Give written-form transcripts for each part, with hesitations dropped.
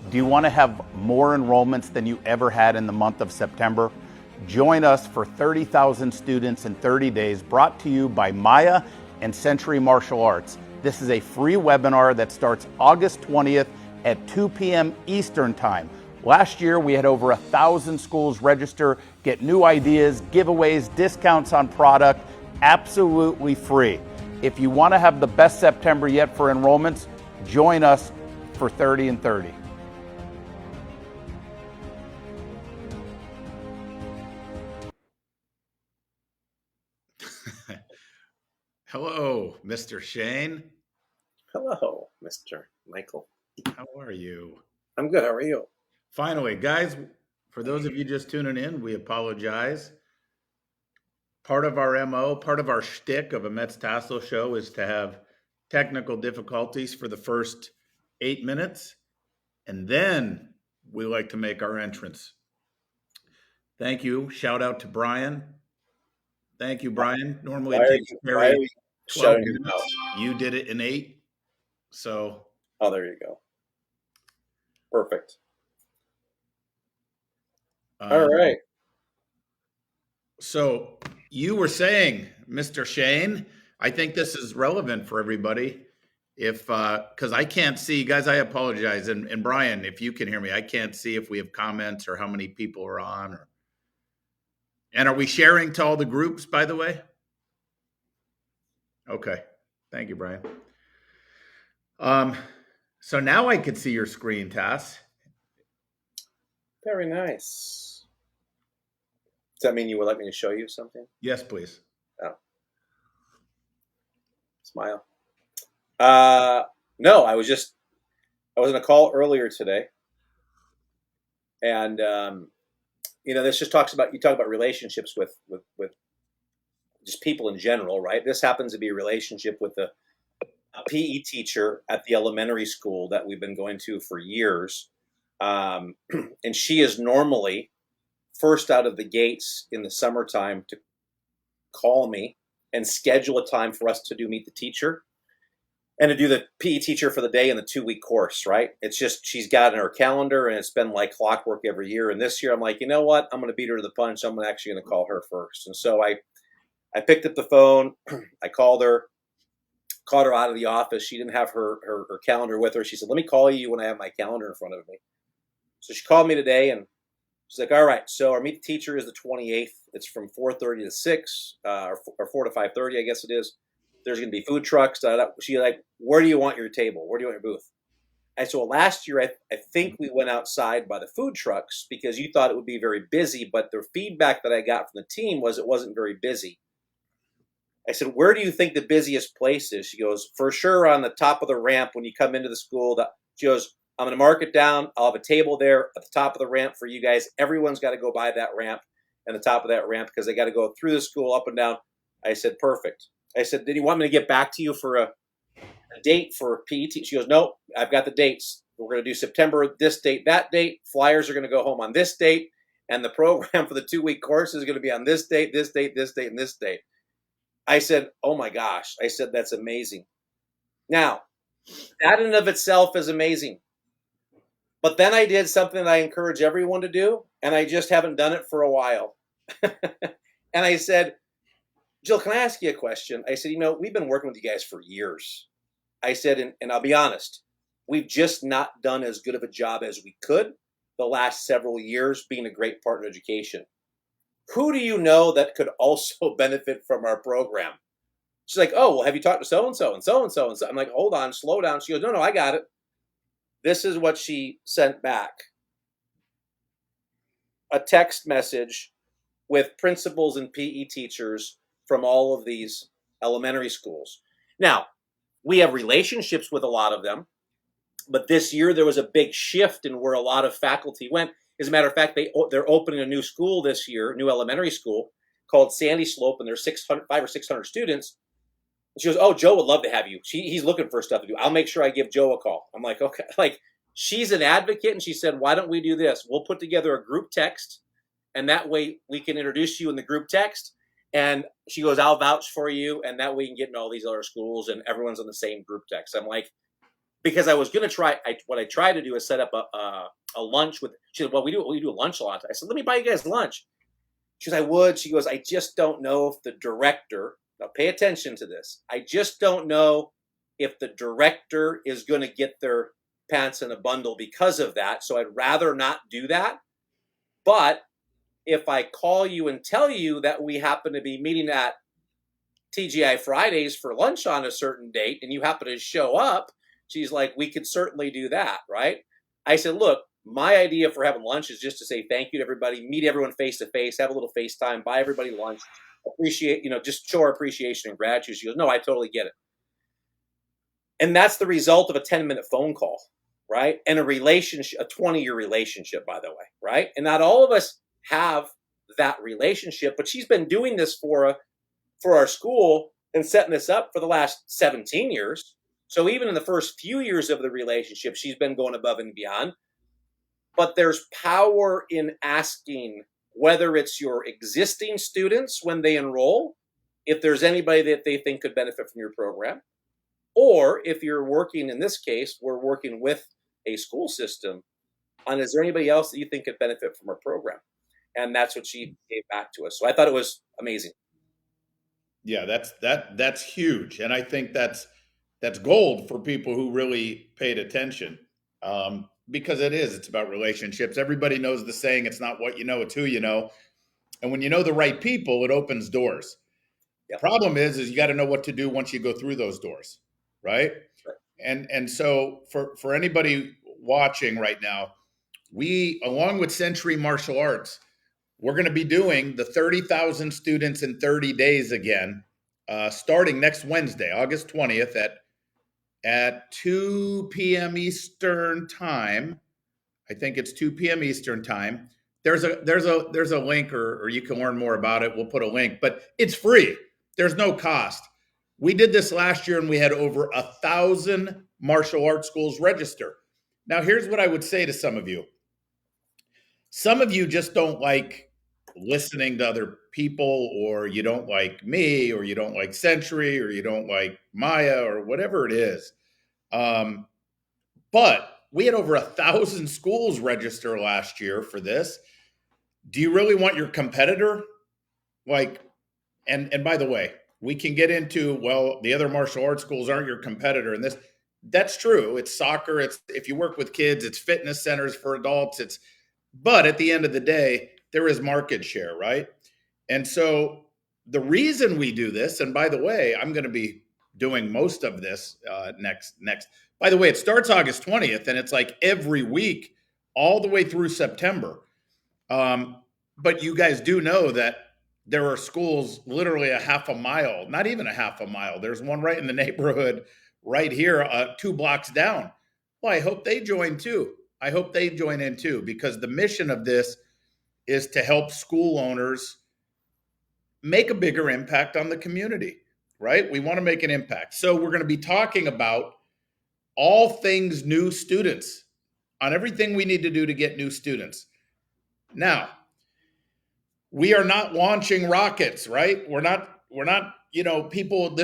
Do you want to have more enrollments than you ever had in the month of September? Join us for 30,000 students in 30 days, brought to you by Maya and Century Martial Arts. This is a free webinar that starts August 20th at 2 p.m. Eastern Time. Last year, we had over 1,000 schools register, get new ideas, giveaways, discounts on product, absolutely free. If you want to have the best September yet for enrollments, join us for 30 and 30. Hello, Mr. Shane. Hello, Mr. Michael. How are you? I'm good. How are you? Finally, guys, for those of you just tuning in, we apologize. Part of our MO, part of our shtick of a Mets Tassel show is to have technical difficulties for the first 8 minutes, and then we like to make our entrance. Thank you. Shout out to Brian. Thank you, Brian. Normally it takes Terry 12 minutes. You did it in 8. So. Oh, there you go. Perfect. All right. So you were saying, Mr. Shane, I think this is relevant for everybody. If because I can't see, guys, I apologize. And Brian, if you can hear me, I can't see if we have comments or how many people are on. And are we sharing to all the groups, by the way? Okay. Thank you, Brian. So now I can see your screen, Tass. Very nice. Does that mean you would like me to show you something? Yes, please. Oh. Smile. No, I was in a call earlier today. And, this just talk about relationships with just people in general, right? This happens to be a relationship with a PE teacher at the elementary school that we've been going to for years. And she is normally first out of the gates in the summertime to call me and schedule a time for us to do meet the teacher and to do the PE teacher for the day in the 2-week course, right? It's just, she's got in her calendar and it's been like clockwork every year. And this year I'm like, you know what? I'm going to beat her to the punch. I'm actually going to call her first. And so I picked up the phone. I called her out of the office. She didn't have her calendar with her. She said, let me call you when I have my calendar in front of me. So she called me today and she's like, all right, so our meet the teacher is the 28th. It's from 4:30 to 6, or 4 to 5:30, I guess it is. There's going to be food trucks. She's like, where do you want your table? Where do you want your booth? And so last year, I think we went outside by the food trucks because you thought it would be very busy, but the feedback that I got from the team was it wasn't very busy. I said, where do you think the busiest place is? She goes, for sure on the top of the ramp when you come into the school. She goes, I'm going to mark it down. I'll have a table there at the top of the ramp for you guys. Everyone's got to go by that ramp and the top of that ramp because they got to go through the school up and down. I said, perfect. I said, did you want me to get back to you for a date for PE? She goes, no, I've got the dates. We're going to do September, this date, that date. Flyers are going to go home on this date. And the program for the 2-week course is going to be on this date, this date, this date, and this date. I said, oh my gosh. I said, that's amazing. Now, that in and of itself is amazing. But then I did something that I encourage everyone to do, and I just haven't done it for a while. And I said, Jill, can I ask you a question? I said, we've been working with you guys for years. I said, and I'll be honest, we've just not done as good of a job as we could the last several years being a great partner in education. Who do you know that could also benefit from our program? She's like, oh, well, have you talked to so-and-so and so-and-so and so? I'm like, hold on, slow down. She goes, no, I got it. This is what she sent back. A text message with principals and PE teachers from all of these elementary schools. Now, we have relationships with a lot of them, but this year there was a big shift in where a lot of faculty went. As a matter of fact, they're opening a new school this year, new elementary school called Sandy Slope, and there's 500 or 600 students. And she goes, oh, Joe would love to have you. He's looking for stuff to do. I'll make sure I give Joe a call. I'm like, okay. Like, she's an advocate, and she said, why don't we do this? We'll put together a group text, and that way we can introduce you in the group text. And she goes, I'll vouch for you, and that way you can get in all these other schools, and everyone's on the same group text. I'm like, because I was going to try. What I tried to do is set up a lunch with. She said, "Well, we do lunch a lot." I said, "Let me buy you guys lunch." She goes, "I would." She goes, "I just don't know if the director." Now, pay attention to this. I just don't know if the director is going to get their pants in a bundle because of that. So I'd rather not do that. But if I call you and tell you that we happen to be meeting at TGI Fridays for lunch on a certain date and you happen to show up, she's like, we could certainly do that, right? I said, look, my idea for having lunch is just to say thank you to everybody, meet everyone face to face, have a little FaceTime, buy everybody lunch, appreciate, just show our appreciation and gratitude. She goes, no, I totally get it. And that's the result of a 10-minute phone call, right? And a relationship, a 20-year relationship, by the way, right? And not all of us have that relationship, but she's been doing this for our school and setting this up for the last 17 years. So even in the first few years of the relationship, she's been going above and beyond. But there's power in asking whether it's your existing students when they enroll, if there's anybody that they think could benefit from your program, or if you're working, in this case, we're working with a school system on, is there anybody else that you think could benefit from our program? And that's what she gave back to us. So I thought it was amazing. Yeah, that's huge, and I think that's gold for people who really paid attention, because it's about relationships. Everybody knows the saying, "It's not what you know, it's who you know," and when you know the right people, it opens doors. Yep. Problem is you got to know what to do once you go through those doors, right? And so for anybody watching right now, we, along with Century Martial Arts, we're going to be doing the 30,000 students in 30 days again, starting next Wednesday, August 20th at 2 p.m. Eastern time. I think it's 2 p.m. Eastern time. There's a link, or you can learn more about it. We'll put a link, but it's free. There's no cost. We did this last year and we had over 1,000 martial arts schools register. Now, here's what I would say to some of you. Some of you just don't like listening to other people, or you don't like me, or you don't like Century, or you don't like Maya, or whatever it is. But we had over 1,000 schools register last year for this. Do you really want your competitor? And by the way, we can get into, well, the other martial arts schools aren't your competitor, and that's true. It's soccer. It's, if you work with kids, it's fitness centers for adults. But at the end of the day, there is market share, right? And so the reason we do this, and by the way, I'm going to be doing most of this next. By the way, it starts August 20th, and it's like every week all the way through September. But you guys do know that there are schools literally a half a mile, not even a half a mile. There's one right in the neighborhood right here, 2 blocks down. Well, I hope they join too. I hope they join in too, because the mission of this is to help school owners make a bigger impact on the community, right? We want to make an impact. So we're going to be talking about all things new students, on everything we need to do to get new students. Now, we are not launching rockets, right? We're not, people,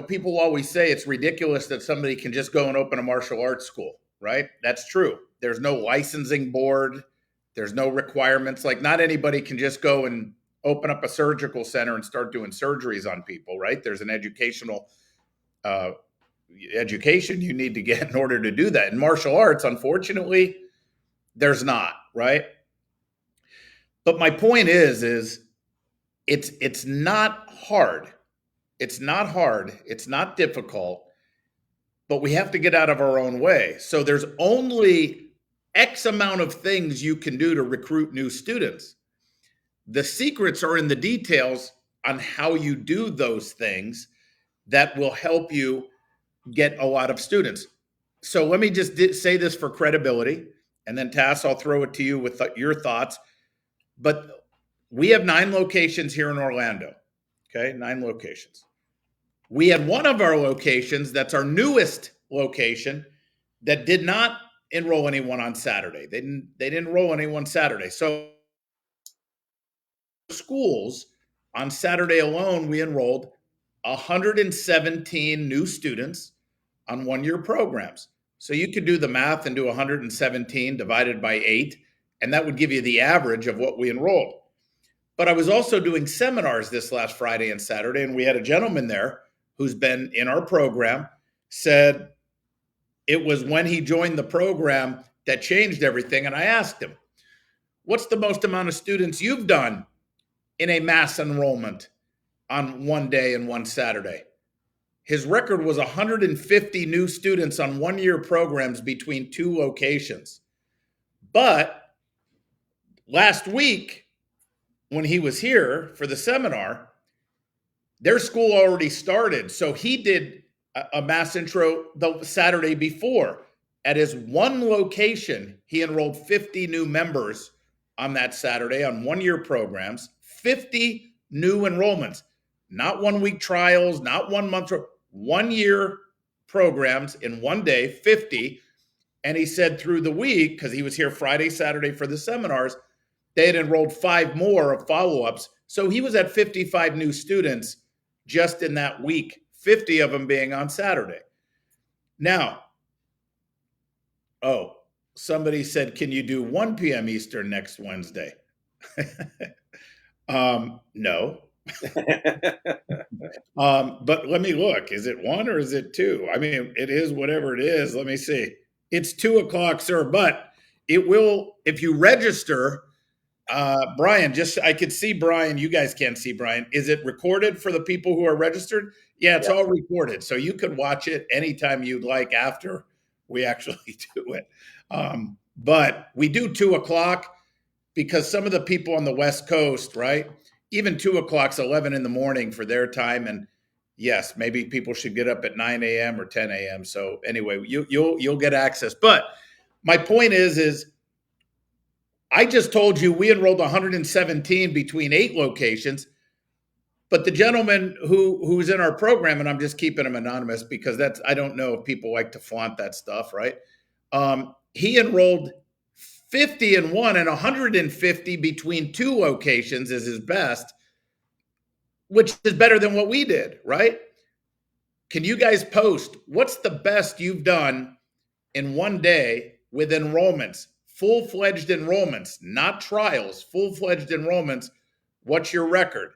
people always say it's ridiculous that somebody can just go and open a martial arts school, right? That's true. There's no licensing board. There's no requirements. Like, not anybody can just go and open up a surgical center and start doing surgeries on people, right? There's an education you need to get in order to do that. In martial arts, unfortunately, there's not, right? But my point is it's not hard. It's not hard. It's not difficult, but we have to get out of our own way. So there's only X amount of things you can do to recruit new students. The secrets are in the details on how you do those things that will help you get a lot of students. So let me just say this for credibility, and then Tass, I'll throw it to you with your thoughts. But we have 9 locations here in Orlando. Okay, 9 locations. We had one of our locations, that's our newest location, that did not enroll anyone on Saturday. They didn't enroll anyone Saturday. So schools, on Saturday alone, we enrolled 117 new students on 1-year programs. So you could do the math and do 117 divided by 8, and that would give you the average of what we enrolled. But I was also doing seminars this last Friday and Saturday, and we had a gentleman there who's been in our program, said it was when he joined the program that changed everything. And I asked him, what's the most amount of students you've done in a mass enrollment on one day and one Saturday? His record was 150 new students on one-year programs between two locations. But last week, when he was here for the seminar, their school already started. So he did a mass intro the Saturday before. At his one location, he enrolled 50 new members on that Saturday on one-year programs, 50 new enrollments, not 1 week trials, not 1 month, 1 year programs in one day, 50. And he said through the week, because he was here Friday, Saturday for the seminars, they had enrolled 5 more of follow-ups. So he was at 55 new students just in that week, 50 of them being on Saturday. Now, somebody said, can you do 1 p.m. Eastern next Wednesday? No. But let me look. Is it 1 or is it 2? I mean, it is whatever it is. Let me see. It's 2 o'clock, sir, but it will, if you register, Brian, I could see Brian. You guys can't see Brian. Is it recorded for the people who are registered? Yeah, it's all recorded. So you could watch it anytime you'd like after we actually do it. But we do 2 o'clock because some of the people on the West Coast, right? Even 2 o'clock's 11 in the morning for their time. And yes, maybe people should get up at 9 a.m. or 10 a.m. So anyway, you'll get access. But my point is I just told you we enrolled 117 between 8 locations, but the gentleman who's in our program, and I'm just keeping him anonymous because I don't know if people like to flaunt that stuff, right? He enrolled 50 in one and 150 between 2 locations is his best, which is better than what we did, right? Can you guys post what's the best you've done in one day with enrollments? Full-fledged enrollments, not trials, full-fledged enrollments. What's your record?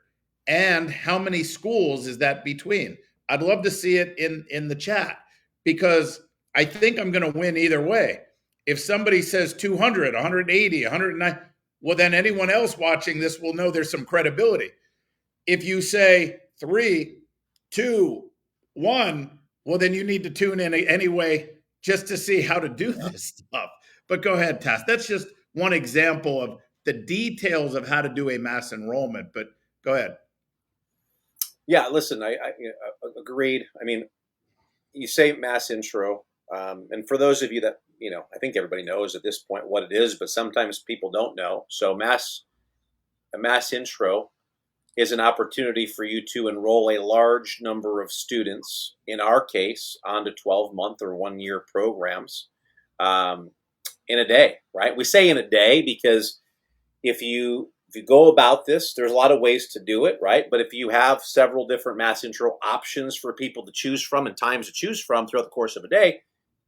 And how many schools is that between? I'd love to see it in the chat because I think I'm going to win either way. If somebody says 200, 180, 109, well, then anyone else watching this will know there's some credibility. If you say 3, 2, 1, well, then you need to tune in anyway just to see how to do this stuff. But go ahead, Tass. That's just one example of the details of how to do a mass enrollment. But go ahead. Yeah, listen, I agreed. I mean, you say mass intro, and for those of you that, I think everybody knows at this point what it is, but sometimes people don't know. So a mass intro is an opportunity for you to enroll a large number of students, in our case, onto 12-month or 1-year programs in a day, right? We say in a day because if you go about this, there's a lot of ways to do it, right? But if you have several different mass intro options for people to choose from and times to choose from throughout the course of a day,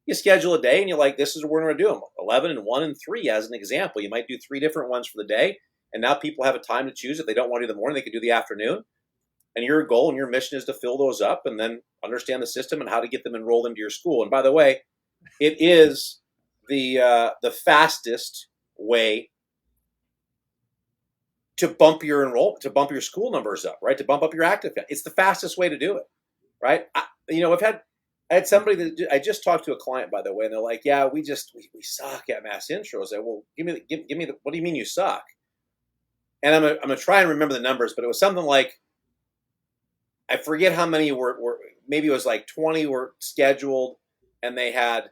you schedule a day and you're like, this is what we're going to do them. 11 and 1 and 3 as an example. You might do 3 different ones for the day. And now people have a time to choose. If they don't want to do the morning, they can do the afternoon. And your goal and your mission is to fill those up and then understand the system and how to get them enrolled into your school. And by the way, it is the fastest way to bump your school numbers up, right? To bump up your active. It's the fastest way to do it, right? I had somebody that I just talked to a client, by the way, and they're like, "Yeah, we suck at mass intros." I said, "Well, give me the. What do you mean you suck?" And I'm gonna try and remember the numbers, but it was something like, I forget how many were maybe it was like 20 were scheduled, and they had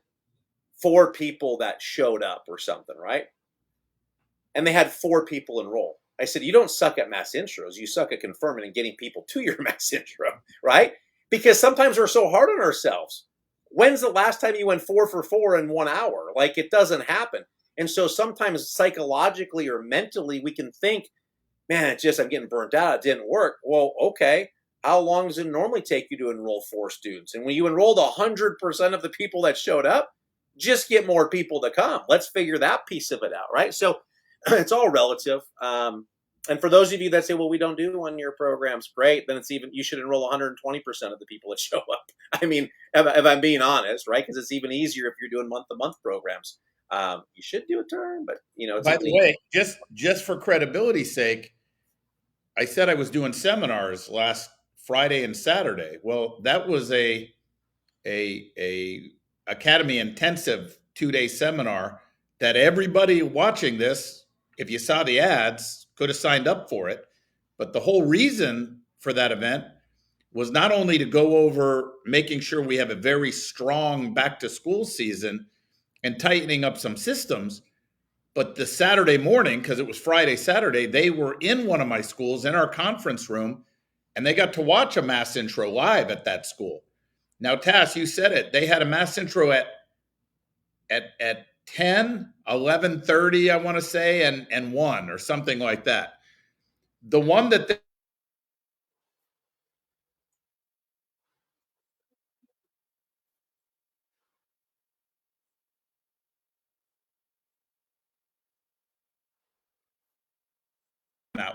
4 people that showed up or something, right? And they had 4 people enroll. I said, you don't suck at mass intros. You suck at confirming and getting people to your mass intro, right? Because sometimes we're so hard on ourselves. When's the last time you went 4 for 4 in 1 hour? Like, it doesn't happen. And so sometimes psychologically or mentally we can think, man, I'm getting burnt out. It didn't work. Well, okay. How long does it normally take you to enroll 4 students? And when you enrolled 100% of the people that showed up, just get more people to come. Let's figure that piece of it out, right? So it's all relative. And for those of you that say, well, we don't do 1 year programs, great. Then it's even, you should enroll 120% of the people that show up. I mean, if I'm being honest, right? Because it's even easier if you're doing month-to-month programs. You should do a term, but it's By even the way, just for credibility's sake, I said I was doing seminars last Friday and Saturday. Well, that was a Academy intensive 2-day seminar that everybody watching this, if you saw the ads, could have signed up for it. But the whole reason for that event was not only to go over making sure we have a very strong back to school season and tightening up some systems, but the Saturday morning, because it was Friday, Saturday, they were in one of my schools in our conference room, and they got to watch a mass intro live at that school. Now, Tass, you said it. They had a mass intro at 10, 11:30, I want to say, and 1 or something like that. The one that that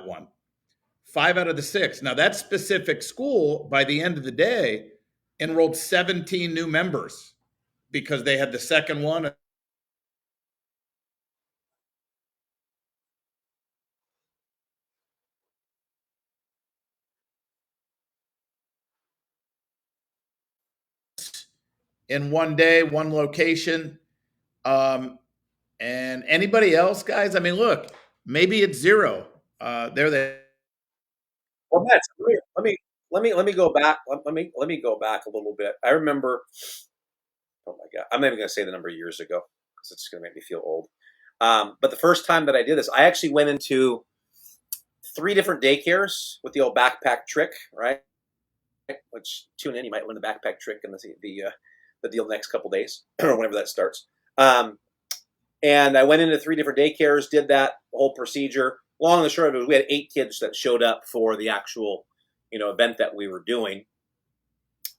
one. 5 out of the 6. Now, that specific school, by the end of the day, enrolled 17 new members because they had the second one. In one day, one location. And anybody else, guys? I mean, look, maybe it's 0. There they. well, Matt, let me go back. Let me go back a little bit. I remember. Oh my God, I'm not even going to say the number of years ago because it's going to make me feel old. But the first time that I did this, I actually went into 3 different daycares with the old backpack trick, right? Which tune in, you might win the backpack trick and the deal the next couple days or whenever that starts. And I went into 3 different daycares, did that whole procedure. Long and short of it, we had 8 kids that showed up for the actual, event that we were doing.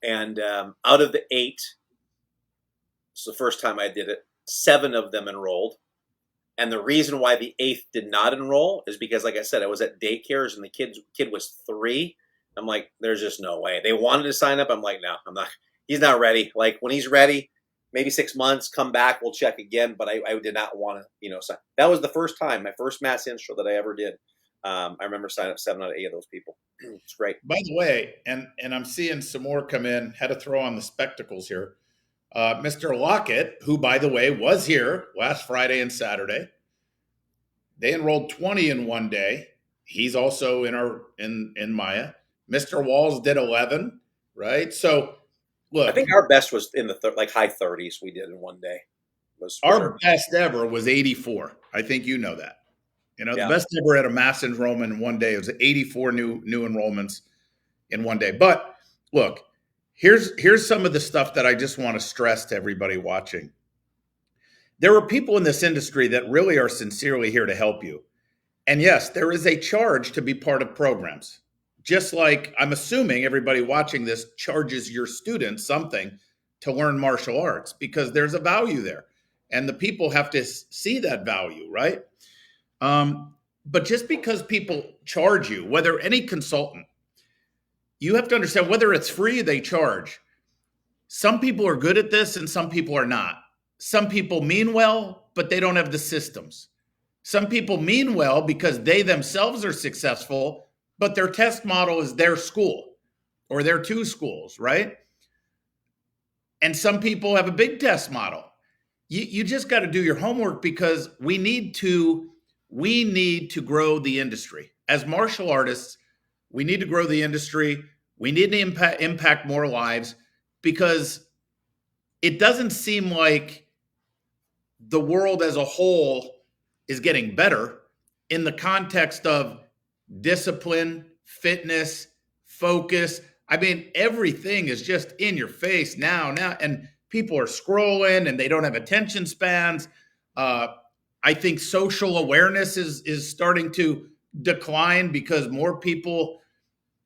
And out of the 8, it's the first time I did it, 7 of them enrolled. And the reason why the 8th did not enroll is because, like I said, I was at daycares and the kid was 3. I'm like, there's just no way. They wanted to sign up. I'm like, no, I'm not. He's not ready. Like when he's ready, maybe 6 months, come back, we'll check again. But I did not want to, sign. That was the first time, my first mass intro that I ever did. I remember signing up 7 out of 8 of those people. It's great. By the way, and I'm seeing some more come in. Had to throw on the spectacles here. Mr. Lockett, who, by the way, was here last Friday and Saturday. They enrolled 20 in one day. He's also in Maya. Mr. Walls did 11, right? So, look, I think our best was in the high 30s. We did in one day. Our best ever was 84. I think you know that. The best ever at a mass enrollment in one day was 84 new enrollments in one day. But look, here's some of the stuff that I just want to stress to everybody watching. There are people in this industry that really are sincerely here to help you. And yes, there is a charge to be part of programs. Just like I'm assuming everybody watching this charges your students something to learn martial arts because there's a value there. And the people have to see that value, right? But just because people charge you, whether any consultant, you have to understand whether it's free, they charge. Some people are good at this and some people are not. Some people mean well, but they don't have the systems. Some people mean well because they themselves are successful, but their test model is their school or their 2 schools, right? And some people have a big test model. You just got to do your homework because we need to grow the industry. As martial artists, we need to grow the industry. We need to impact more lives because it doesn't seem like the world as a whole is getting better in the context of discipline, fitness, focus. I mean, everything is just in your face now, and people are scrolling and they don't have attention spans. I think social awareness is starting to decline because more people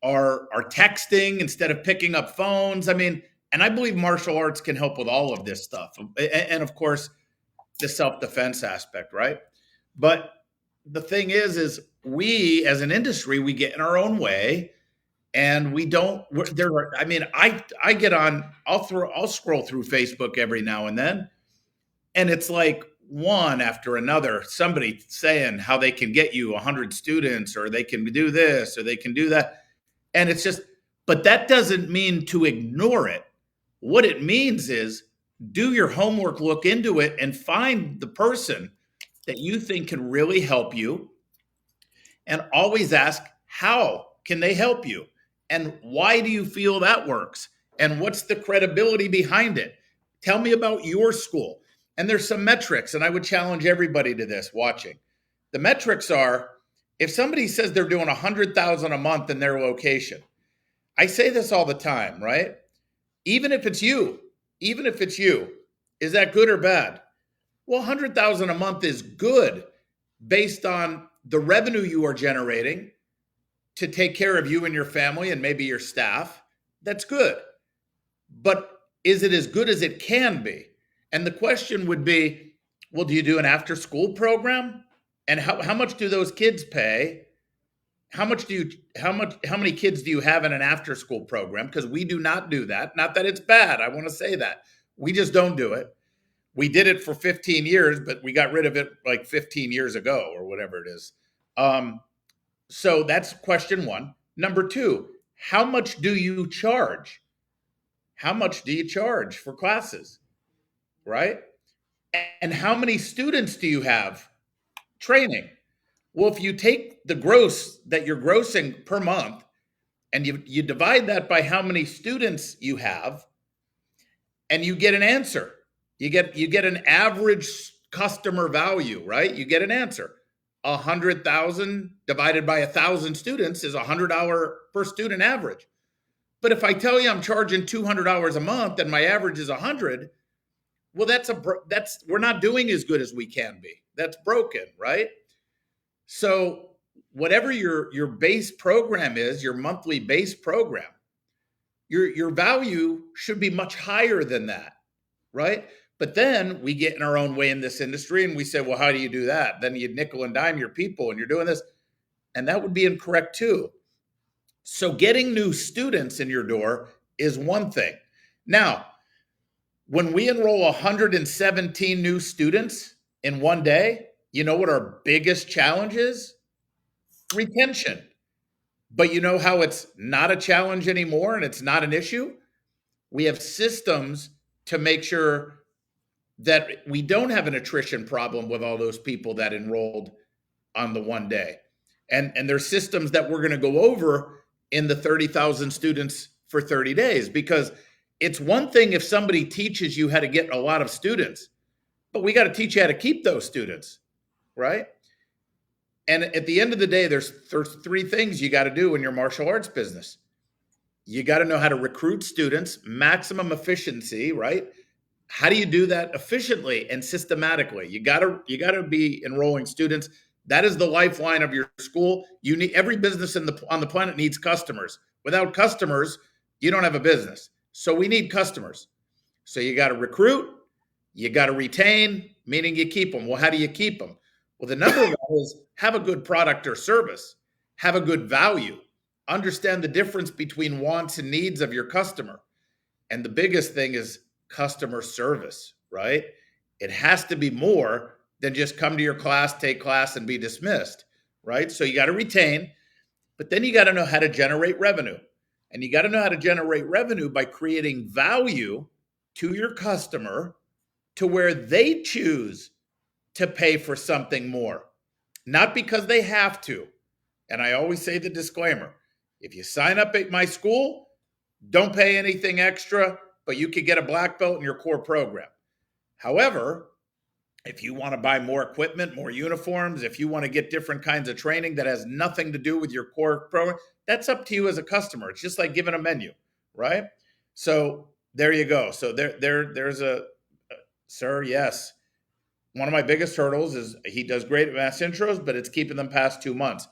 are texting instead of picking up phones. I mean, And I believe martial arts can help with all of this stuff. And of course, the self-defense aspect, right? But the thing is we as an industry, we get in our own way and we don't there are, I mean, I get on, I'll scroll through Facebook every now and then, and it's like one after another, somebody saying how they can get you 100 students, or they can do this, or they can do that. And it's just, but that doesn't mean to ignore it. What it means is do your homework, look into it, and find the person that you think can really help you. And always ask, how can they help you? And why do you feel that works? And what's the credibility behind it? Tell me about your school. And there's some metrics, and I would challenge everybody to this watching. The metrics are, if somebody says they're doing 100,000 a month in their location, I say this all the time, right? Even if it's you, is that good or bad? Well, 100,000 a month is good based on the revenue you are generating to take care of you and your family and maybe your staff. That's good. But is it as good as it can be? And the question would be, well, do you do an after school program? And how much do those kids pay? How many kids do you have in an after school program? Because we do not do that. Not that it's bad. I want to say that. We just don't do it. We did it for 15 years, but we got rid of it like 15 years ago or whatever it is. So that's question one. Number two, how much do you charge? How much do you charge for classes, right? And how many students do you have training? Well, if you take the gross that you're grossing per month and you divide that by how many students you have, and you get an answer. You get an average customer value, right? You get an answer. 100,000 divided by 1,000 students is $100 per student average. But if I tell you I'm charging $200 a month and my average is 100, well, we're not doing as good as we can be. That's broken, right? So whatever your base program is, your monthly base program, your value should be much higher than that, right? But then we get in our own way in this industry and we say, well, how do you do that? Then you nickel and dime your people and you're doing this. And that would be incorrect too. So getting new students in your door is one thing. Now, when we enroll 117 new students in one day, you know what our biggest challenge is? Retention. But you know how it's not a challenge anymore and it's not an issue? We have systems to make sure that we don't have an attrition problem with all those people that enrolled on the one day. And there's systems that we're going to go over in the 30,000 students for 30 days, because it's one thing if somebody teaches you how to get a lot of students, but we got to teach you how to keep those students, right? And at the end of the day, there's three things you got to do in your martial arts business. You got to know how to recruit students, maximum efficiency, right? How do you do that efficiently and systematically? You got to be enrolling students. That is the lifeline of your school. You need, every business on the planet needs customers. Without customers, you don't have a business. So we need customers. So you got to recruit, you got to retain, meaning you keep them. Well, how do you keep them? Well, the number one is have a good product or service, have a good value, understand the difference between wants and needs of your customer. And the biggest thing is customer service, right? It has to be more than just come to your class, take class, and be dismissed, right? So you got to retain, but then you got to know how to generate revenue. And you got to know how to generate revenue by creating value to your customer to where they choose to pay for something more, not because they have to. And I always say the disclaimer, if you sign up at my school, don't pay anything extra, but you could get a black belt in your core program. However, if you want to buy more equipment, more uniforms, if you want to get different kinds of training that has nothing to do with your core program, that's up to you as a customer. It's just like giving a menu, right? So there you go. So there's sir, yes. One of my biggest hurdles is he does great at mass intros, but it's keeping them past 2 months.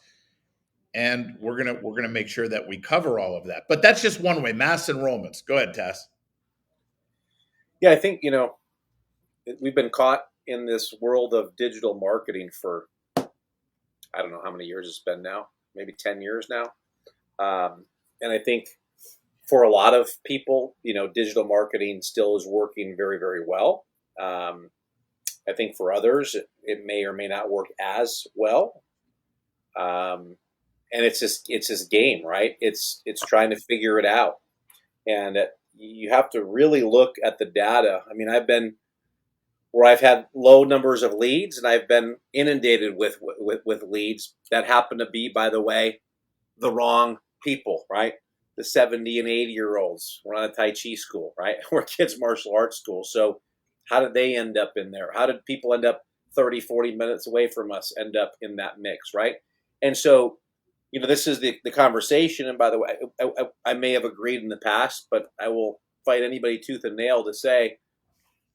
And we're gonna make sure that we cover all of that. But that's just one way, mass enrollments. Go ahead, Tess. Yeah, I think, we've been caught in this world of digital marketing for, I don't know how many years it's been now, maybe 10 years now. And I think for a lot of people, digital marketing still is working very, very well. I think for others, it may or may not work as well. And it's this game, right? It's trying to figure it out, and you have to really look at the data. I mean, I've been where I've had low numbers of leads, and I've been inundated with leads that happen to be, by the way, the wrong people, right? The 70 and 80-year-olds. We're not a Tai Chi school, right? We're kids martial arts school. So how did they end up in there? How did people end up 30, 40 minutes away from us end up in that mix, right? And so, this is the conversation. And by the way, I may have agreed in the past, but I will fight anybody tooth and nail to say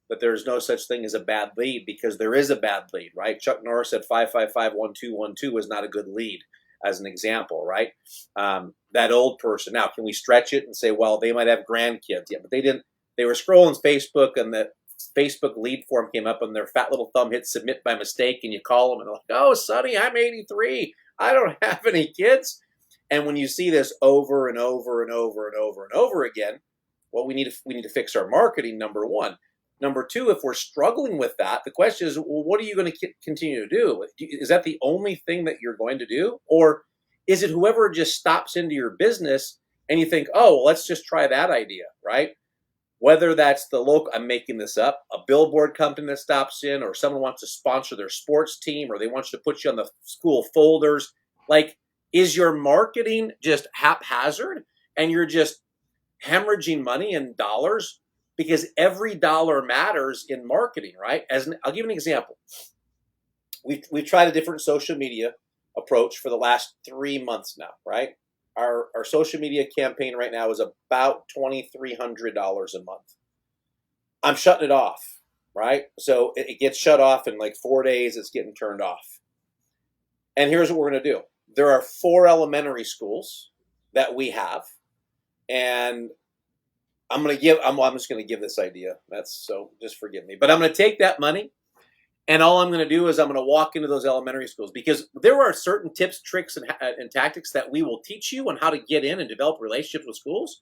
that there's no such thing as a bad lead, because there is a bad lead, right? Chuck Norris said 555-1212 was not a good lead, as an example, right? That old person. Now, can we stretch it and say, well, they might have grandkids? Yeah, but they didn't. They were scrolling Facebook, and the Facebook lead form came up, and their fat little thumb hit submit by mistake, and you call them, and they're like, oh, Sonny, I'm 83. I don't have any kids. And when you see this over and over and over and over and over again, well, we need to fix our marketing, number one. Number two, if we're struggling with that, the question is, well, what are you going to continue to do? Is that the only thing that you're going to do? Or is it whoever just stops into your business and you think, oh, well, let's just try that idea, right? Whether that's the local, I'm making this up, a billboard company that stops in, or someone wants to sponsor their sports team, or they want you to put you on the school folders. Like, is your marketing just haphazard and you're just hemorrhaging money and dollars? Because every dollar matters in marketing, right? I'll give you an example. We've tried a different social media approach for the last 3 months now, right? Our social media campaign right now is about $2,300 a month. I'm shutting it off, right? So it gets shut off in like 4 days. It's getting turned off. And here's what we're going to do. There are 4 elementary schools that we have, and I'm just going to give this idea. Just forgive me. But I'm going to take that money, and all I'm going to do is I'm going to walk into those elementary schools, because there are certain tips, tricks, and tactics that we will teach you on how to get in and develop relationships with schools.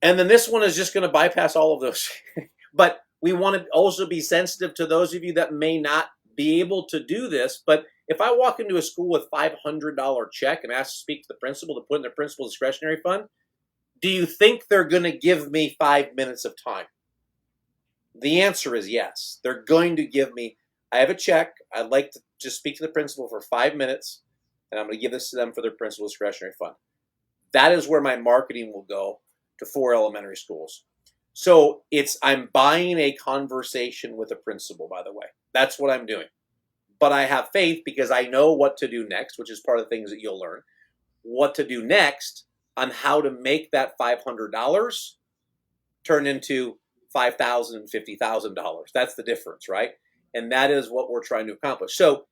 And then this one is just going to bypass all of those. But we want to also be sensitive to those of you that may not be able to do this. But if I walk into a school with $500 check and ask to speak to the principal to put in their principal discretionary fund, do you think they're going to give me 5 minutes of time? The answer is yes. They're going to give me, I have a check. I'd like to just speak to the principal for 5 minutes, and I'm going to give this to them for their principal discretionary fund. That is where my marketing will go to 4 elementary schools. So I'm buying a conversation with a principal, by the way. That's what I'm doing. But I have faith, because I know what to do next, which is part of the things that you'll learn. What to do next on how to make that $500 turn into $5,000 and $50,000. That's the difference, right? And that is what we're trying to accomplish. So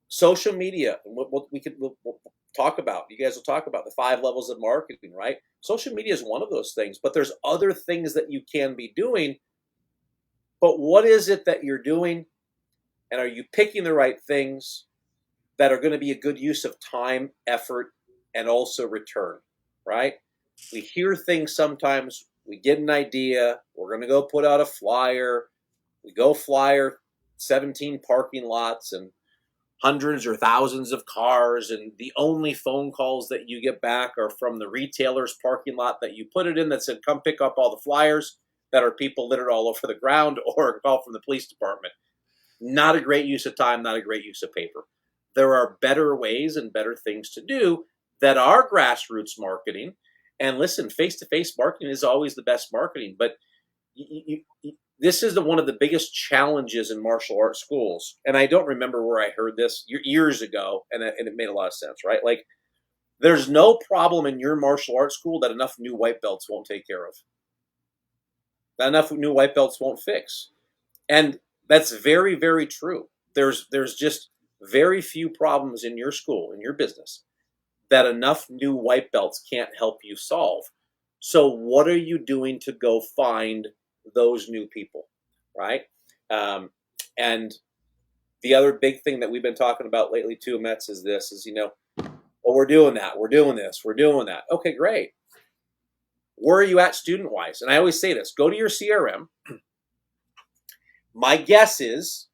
social media, we'll talk about, you guys will talk about the 5 levels of marketing, right? Social media is one of those things, but there's other things that you can be doing. But what is it that you're doing? And are you picking the right things that are going to be a good use of time, effort, and also return, right? We hear things sometimes, we get an idea, we're going to go put out a flyer, we go flyer 17 parking lots and hundreds or thousands of cars, and the only phone calls that you get back are from the retailer's parking lot that you put it in that said, come pick up all the flyers, that are people littered all over the ground, or a call from the police department. Not a great use of time, not a great use of paper. There are better ways and better things to do that are grassroots marketing. And listen, face-to-face marketing is always the best marketing. But this is one of the biggest challenges in martial arts schools. And I don't remember where I heard this years ago, and it made a lot of sense, right? Like, there's no problem in your martial arts school that enough new white belts won't take care of. That enough new white belts won't fix. And that's very, very true. There's just very few problems in your school, in your business, that enough new white belts can't help you solve. So what are you doing to go find those new people, right? And the other big thing that we've been talking about lately too, Mets, is this: is well, we're doing that, we're doing this, we're doing that. Okay, great. Where are you at student wise? And I always say this: go to your CRM. My guess is,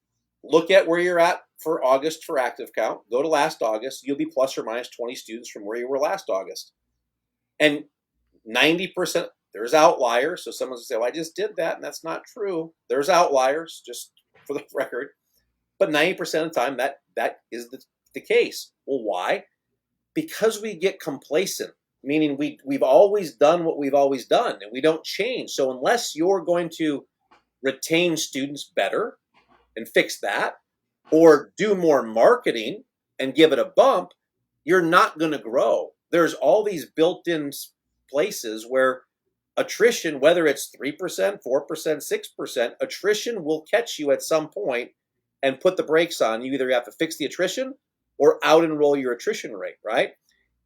look at where you're at for August for active count. Go to last August. You'll be plus or minus 20 students from where you were last August. And 90%, there's outliers. So someone's going to say, well, I just did that. And that's not true. There's outliers, just for the record. But 90% of the time, that is the case. Well, why? Because we get complacent, meaning we've always done what we've always done, and we don't change. So unless you're going to retain students better and fix that, or do more marketing and give it a bump, you're not going to grow. There's all these built-in places where attrition, whether it's 3%, 4%, 6%, attrition will catch you at some point and put the brakes on. You either have to fix the attrition or out-enroll your attrition rate, right?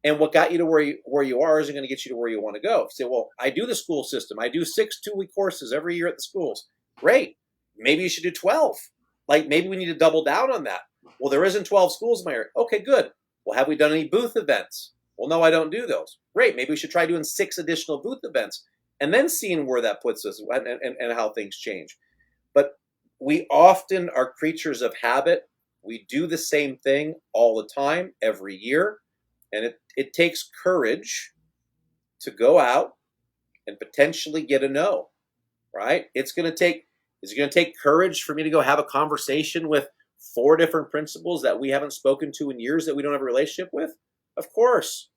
And what got you to where you are isn't going to get you to where you want to go. Say, well, I do the school system. I do 6 2-week courses every year at the schools. Great. Maybe you should do 12. Like, maybe we need to double down on that. Well, there isn't 12 schools in my area. Okay, good. Well, have we done any booth events? Well, no, I don't do those. Great. Maybe we should try doing 6 additional booth events and then seeing where that puts us and how things change. But we often are creatures of habit. We do the same thing all the time, every year. And it takes courage to go out and potentially get a no, right? Is it going to take courage for me to go have a conversation with 4 different principals that we haven't spoken to in years that we don't have a relationship with? Of course.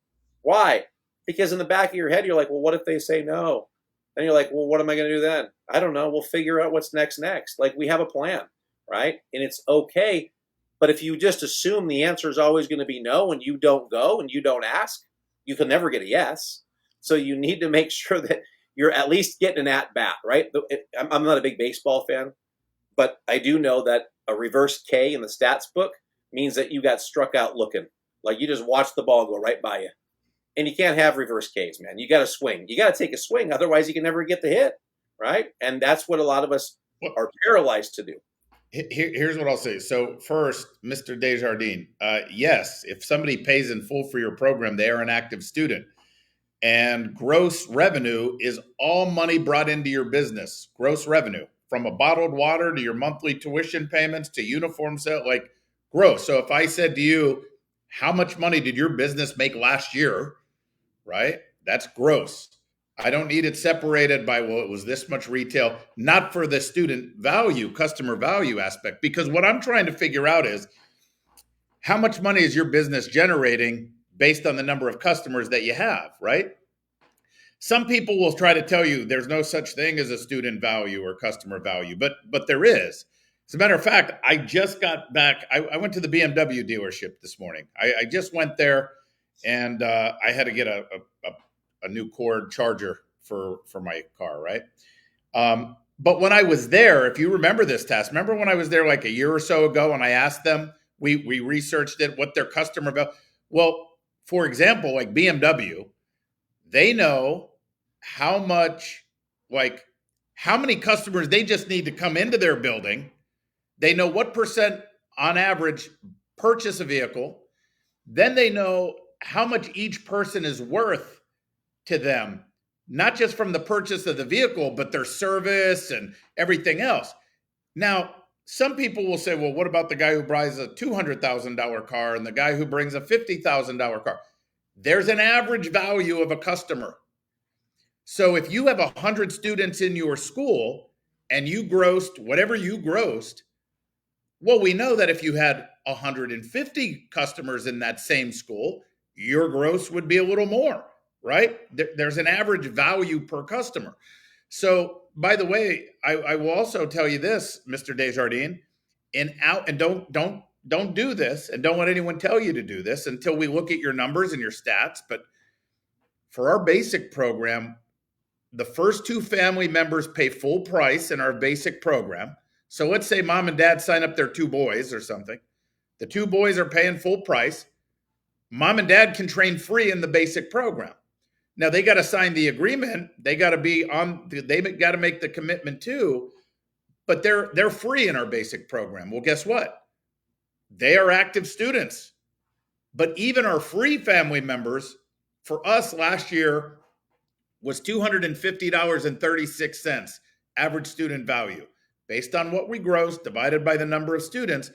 Why? Because in the back of your head, you're like, well, what if they say no? Then you're like, well, what am I going to do then? I don't know. We'll figure out what's next. Like, we have a plan, right? And it's okay. But if you just assume the answer is always going to be no and you don't go and you don't ask, you can never get a yes. So you need to make sure that you're at least getting an at-bat, right? I'm not a big baseball fan, but I do know that a reverse K in the stats book means that you got struck out looking. Like, you just watched the ball go right by you. And you can't have reverse Ks, man. You got to swing. You got to take a swing. Otherwise, you can never get the hit, right? And that's what a lot of us are paralyzed to do. Here's what I'll say. So first, Mr. Desjardins, yes, if somebody pays in full for your program, they are an active student. And gross revenue is all money brought into your business. Gross revenue, from a bottled water to your monthly tuition payments to uniform sale, like gross. So if I said to you, how much money did your business make last year, right? That's gross. I don't need it separated by, well, it was this much retail, not for the student value, customer value aspect, because what I'm trying to figure out is how much money is your business generating based on the number of customers that you have, right? Some people will try to tell you there's no such thing as a student value or customer value, but there is. As a matter of fact, I just got back. I went to the BMW dealership this morning. I just went there, and I had to get a new cord charger for my car, right? But when I was there, if you remember this task, remember when I was there like a year or so ago and I asked them, we researched it, what their customer value. Well, for example, like BMW, they know how many customers they just need to come into their building. They know what percent on average purchase a vehicle. Then they know how much each person is worth to them, not just from the purchase of the vehicle, but their service and everything else. Now, some people will say, well, what about the guy who buys a $200,000 car and the guy who brings a $50,000 car? There's an average value of a customer. So if you have 100 students in your school and you grossed whatever you grossed, well, we know that if you had 150 customers in that same school, your gross would be a little more, right? There's an average value per customer. So, by the way, I will also tell you this, Mr. Desjardins, and don't do this, and don't let anyone tell you to do this until we look at your numbers and your stats. But for our basic program, the first 2 family members pay full price in our basic program. So let's say mom and dad sign up their 2 boys or something. The 2 boys are paying full price. Mom and dad can train free in the basic program. Now they got to sign the agreement. They got to be on. They got to make the commitment too. But they're free in our basic program. Well, guess what? They are active students. But even our free family members, for us last year, was $250.36 average student value, based on what we gross divided by the number of students.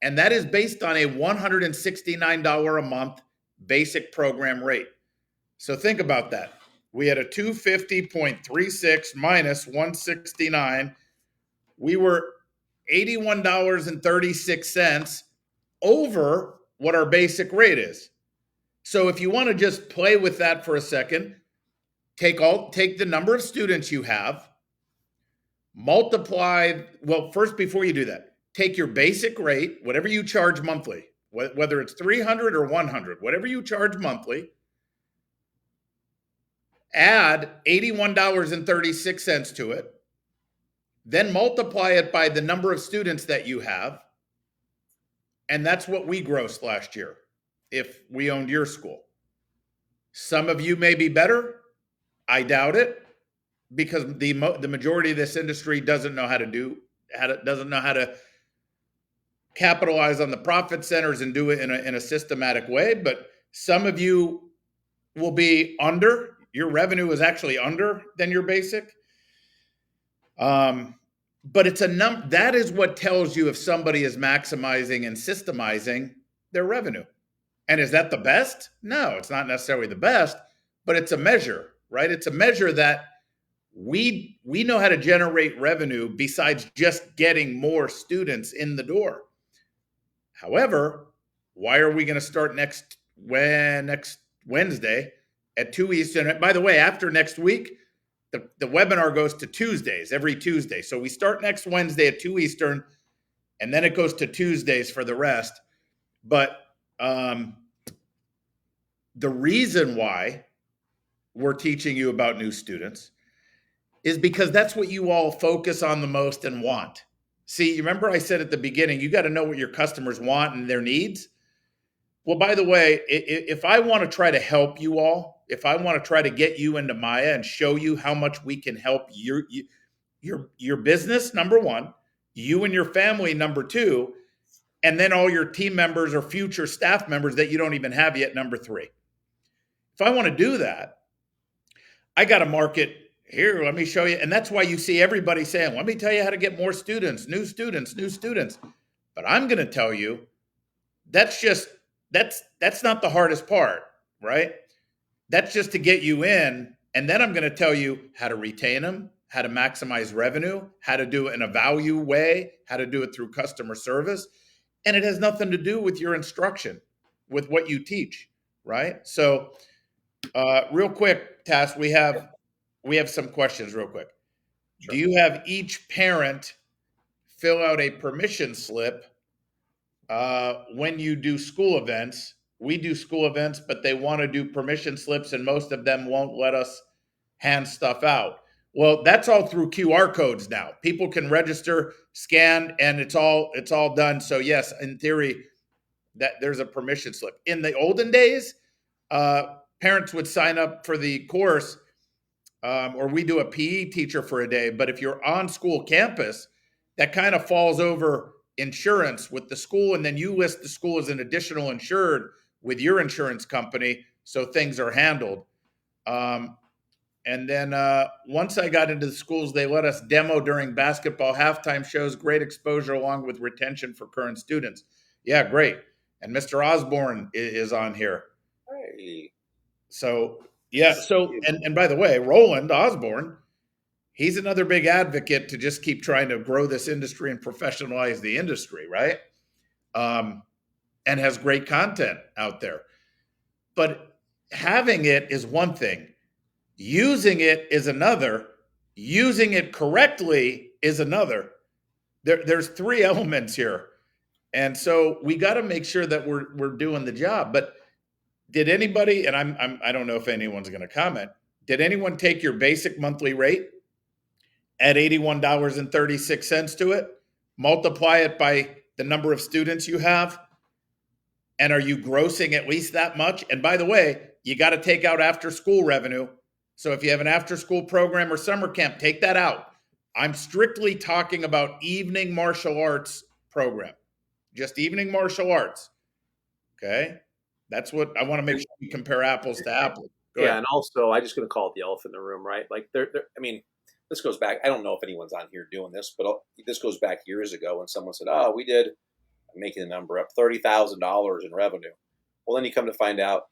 And that is based on a $169 a month basic program rate. So think about that. We had a 250.36 minus 169. We were $81.36 over what our basic rate is. So if you want to just play with that for a second, take the number of students you have, multiply, well, first, before you do that, take your basic rate, whatever you charge monthly, whether it's 300 or 100, whatever you charge monthly, add $81.36 to it, then multiply it by the number of students that you have, and that's what we grossed last year if we owned your school. Some of you may be better. I doubt it, because the majority of this industry doesn't know how to capitalize on the profit centers and do it in a systematic way. But some of you will be under. Your revenue is actually under than your basic. But it's a number. That is what tells you if somebody is maximizing and systemizing their revenue. And is that the best? No, it's not necessarily the best, but it's a measure, right? It's a measure that we know how to generate revenue besides just getting more students in the door. However, why are we going to start next Wednesday at 2 Eastern? And by the way, after next week, the webinar goes to Tuesdays, every Tuesday. So we start next Wednesday at 2 Eastern, and then it goes to Tuesdays for the rest. But the reason why we're teaching you about new students is because that's what you all focus on the most and want. See, you remember I said at the beginning, you got to know what your customers want and their needs. Well, by the way, if I want to try to help you all, if I want to try to get you into Maya and show you how much we can help your business, number one, you and your family, number two, and then all your team members or future staff members that you don't even have yet, number three. If I want to do that, I got to market here. Let me show you. And that's why you see everybody saying, let me tell you how to get more students, new students, new students. But I'm going to tell you, that's not the hardest part, right? That's just to get you in. And then I'm going to tell you how to retain them, how to maximize revenue, how to do it in a value way, how to do it through customer service. And it has nothing to do with your instruction, with what you teach, right? So real quick, Tass, we have some questions real quick. Sure. Do you have each parent fill out a permission slip when you do school events? We do school events, but they want to do permission slips, and most of them won't let us hand stuff out. Well, that's all through QR codes now. People can register, scan, and it's all done. So yes, in theory, that there's a permission slip. In the olden days, parents would sign up for the course, or we do a PE teacher for a day. But if you're on school campus, that kind of falls over insurance with the school, and then you list the school as an additional insured with your insurance company, so things are handled. And then once I got into the schools, they let us demo during basketball halftime shows, great exposure along with retention for current students. Yeah, great. And Mr. Osborne is on here. Hey. So, yeah. So, and by the way, Roland Osborne, he's another big advocate to just keep trying to grow this industry and professionalize the industry, right? And has great content out there. But having it is one thing. Using it is another. Using it correctly is another. There's three elements here. And so we got to make sure that we're doing the job. But did anybody, and I don't know if anyone's going to comment, did anyone take your basic monthly rate, add $81.36 to it, multiply it by the number of students you have, And are you grossing at least that much? And by the way, you got to take out after school revenue. So if you have an after school program or summer camp, take that out. I'm strictly talking about evening martial arts program, just evening martial arts. Okay. That's what I want to make sure we compare apples to apples. Go Yeah, ahead. and also I just going to call it the elephant in the room, right? Like I mean, this goes back. I don't know if anyone's on here doing this, but this goes back years ago when someone said, "Oh, we did," I'm making the number up, $30,000 in revenue. Well, then you come to find out,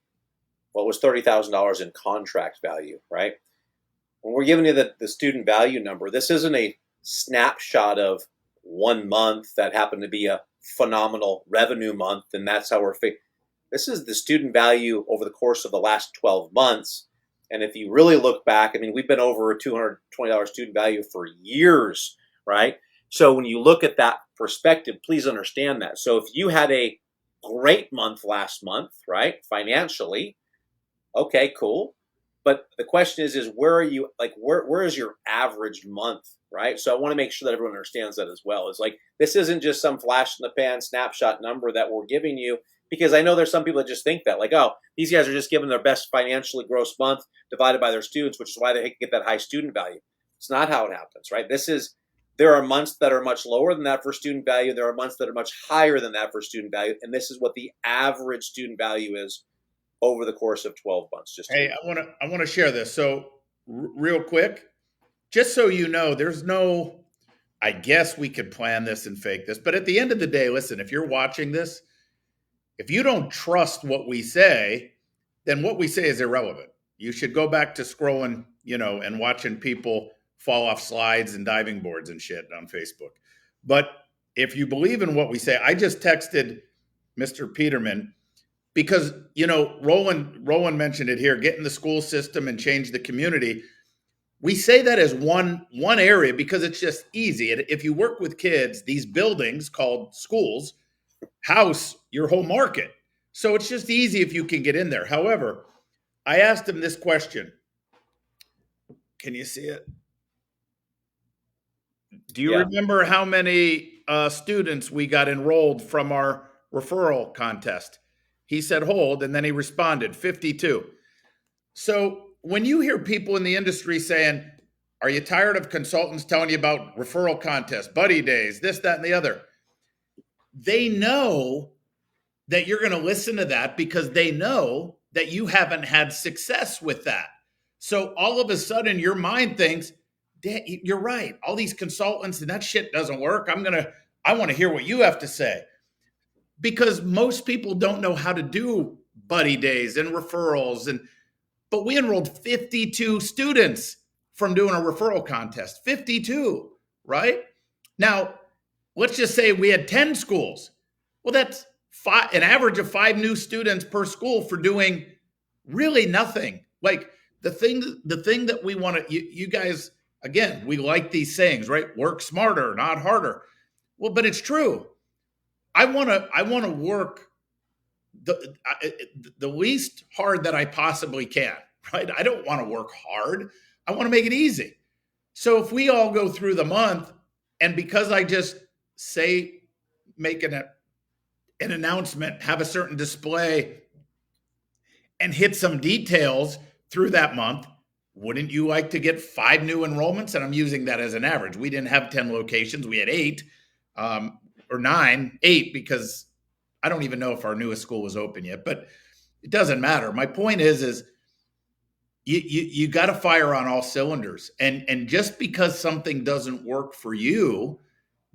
well, it was $30,000 in contract value, right? When we're giving you the student value number, this isn't a snapshot of 1 month that happened to be a phenomenal revenue month, and that's how we're. This is the student value over the course of the last 12 months. And if you really look back, I mean, we've been over a $220 student value for years, right? So when you look at that perspective, please understand that. So if you had a great month last month, right, financially, okay, cool. But the question is where are you, like, where is your average month, right? So I want to make sure that everyone understands that as well. It's like, this isn't just some flash in the pan snapshot number that we're giving you, because I know there's some people that just think that, like, oh, these guys are just giving their best financially gross month divided by their students, which is why they get that high student value. It's not how it happens, right? There are months that are much lower than that for student value. There are months that are much higher than that for student value. And this is what the average student value is over the course of 12 months. Hey, I want to share this. So real quick, just so you know, there's no, I guess we could plan this and fake this, but at the end of the day, listen, if you're watching this, if you don't trust what we say, then what we say is irrelevant. You should go back to scrolling, and watching people fall off slides and diving boards and shit on Facebook. But if you believe in what we say, I just texted Mr. Peterman because, Roland mentioned it here, get in the school system and change the community. We say that as one area because it's just easy. If you work with kids, these buildings called schools house your whole market. So it's just easy if you can get in there. However, I asked him this question. Can you see it? Do you remember how many students we got enrolled from our referral contest? He said, hold, and then he responded, 52. So when you hear people in the industry saying, are you tired of consultants telling you about referral contests, buddy days, this, that, and the other? They know that you're going to listen to that because they know that you haven't had success with that. So all of a sudden your mind thinks, you're right. All these consultants and that shit doesn't work. I want to hear what you have to say, because most people don't know how to do buddy days and referrals. But we enrolled 52 students from doing a referral contest, 52, right? Now, let's just say we had 10 schools. Well, that's an average of 5 new students per school for doing really nothing. Like the thing that we want to, you guys, again, we like these sayings, right? Work smarter, not harder. Well, but it's true. I want to work the least hard that I possibly can, right? I don't want to work hard. I want to make it easy. So if we all go through the month, and because I just make an announcement, have a certain display, and hit some details through that month, wouldn't you like to get 5 new enrollments? And I'm using that as an average. We didn't have 10 locations. We had 8 or 9, 8, because I don't even know if our newest school was open yet, but it doesn't matter. My point is you got to fire on all cylinders. And just because something doesn't work for you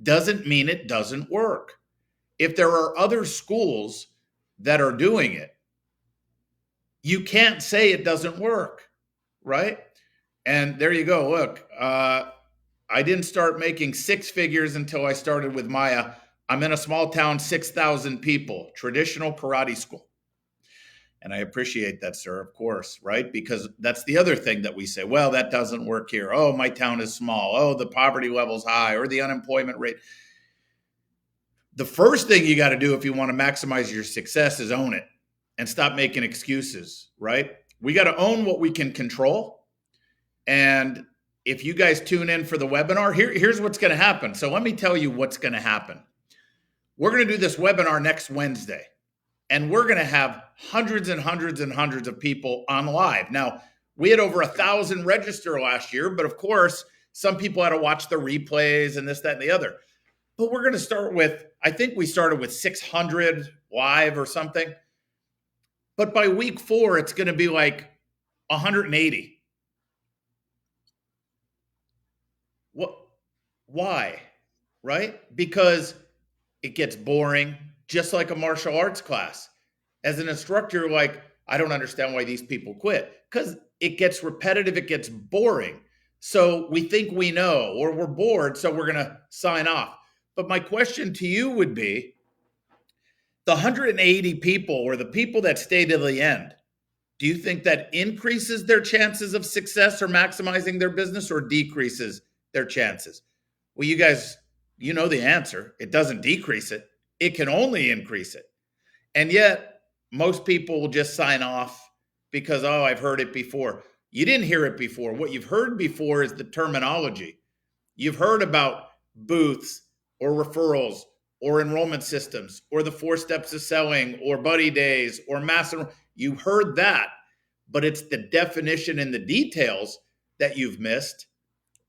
doesn't mean it doesn't work. If there are other schools that are doing it, you can't say it doesn't work, right? And there you go. Look, I didn't start making 6 figures until I started with Maya. I'm in a small town, 6,000 people, traditional karate school. And I appreciate that, sir, of course, right? Because that's the other thing that we say, well, that doesn't work here. Oh, my town is small. Oh, the poverty level's high, or the unemployment rate. The first thing you got to do if you want to maximize your success is own it and stop making excuses, right? We got to own what we can control. And if you guys tune in for the webinar, here's what's going to happen. So let me tell you what's going to happen. We're going to do this webinar next Wednesday. And we're going to have hundreds and hundreds and hundreds of people on live. Now, we had over 1,000 register last year, but of course, some people had to watch the replays and this, that, and the other. But we're going to start with, I think we started with 600 live or something. But by week 4, it's going to be like 180. What? Why? Right? Because it gets boring, just like a martial arts class. As an instructor, you're like, I don't understand why these people quit. Because it gets repetitive, it gets boring. So we think we know, or we're bored, so we're going to sign off. But my question to you would be, the 180 people, or the people that stay to the end, do you think that increases their chances of success or maximizing their business, or decreases their chances? Well, you guys, you know the answer. It doesn't decrease it. It can only increase it. And yet, most people will just sign off because, oh, I've heard it before. You didn't hear it before. What you've heard before is the terminology. You've heard about booths or referrals or enrollment systems or the 4 steps of selling or buddy days or master. You heard that, but it's the definition and the details that you've missed.